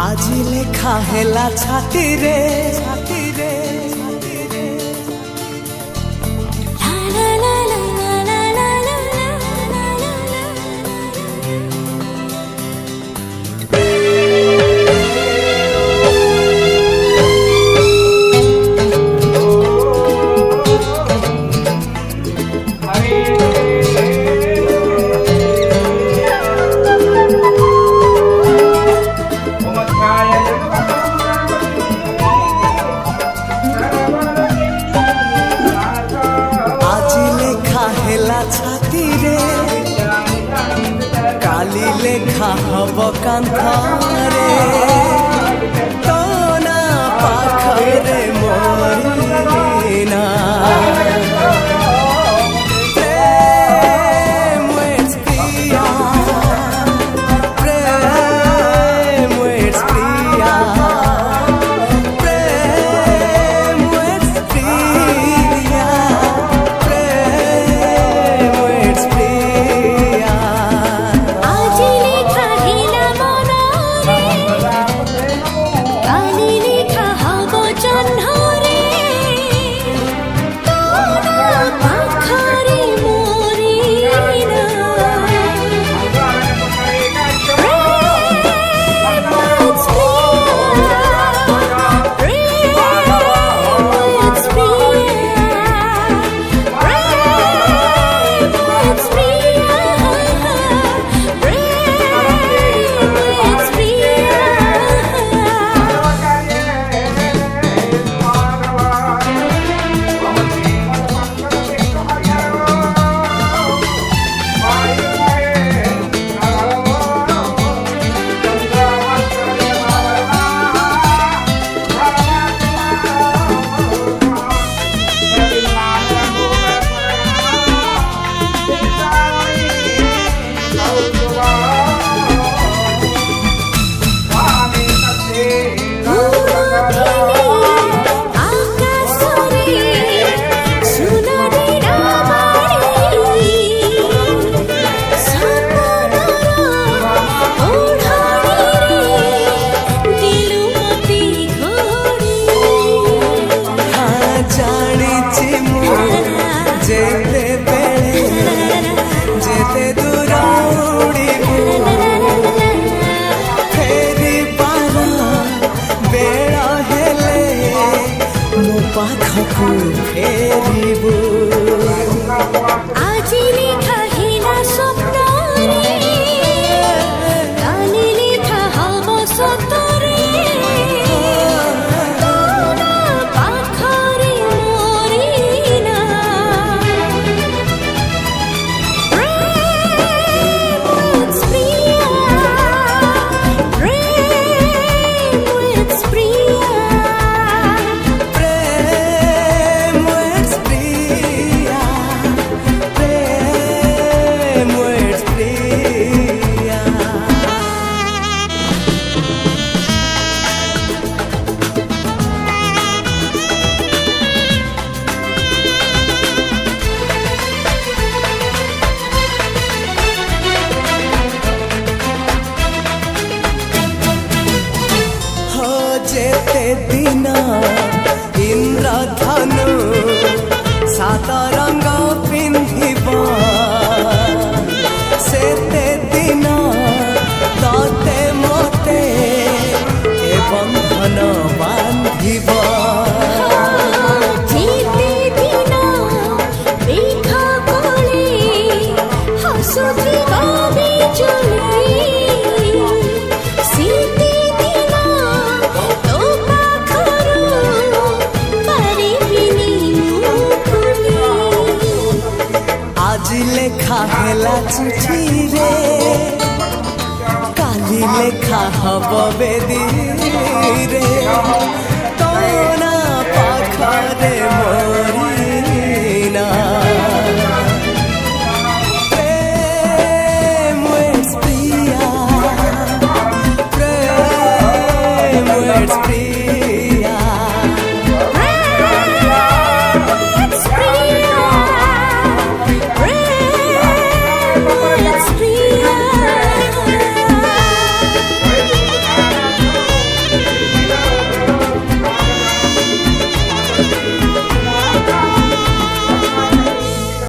आज लेखा हेला छाती रे छाती रे काली लेखा हब कांथरे तो ना पाखरे मोरीना पाखकु फेरिबु आज लेखा हेला स्वप्न रे काली लेखा हब सतरे तोरा पाखरे मोरीना जेते दिन इंद्रधनु सात रंग पिंधिब सेते दिन तते मते ए बंधन बांधिब जेते दिन देखा कोले हसुथिबा बिजुली लेखा हेला चिठी रे काली लेखा हब बेदी रे तो ना पाखरे मोरीना प्रेम प्रिया प्रेम प्रिया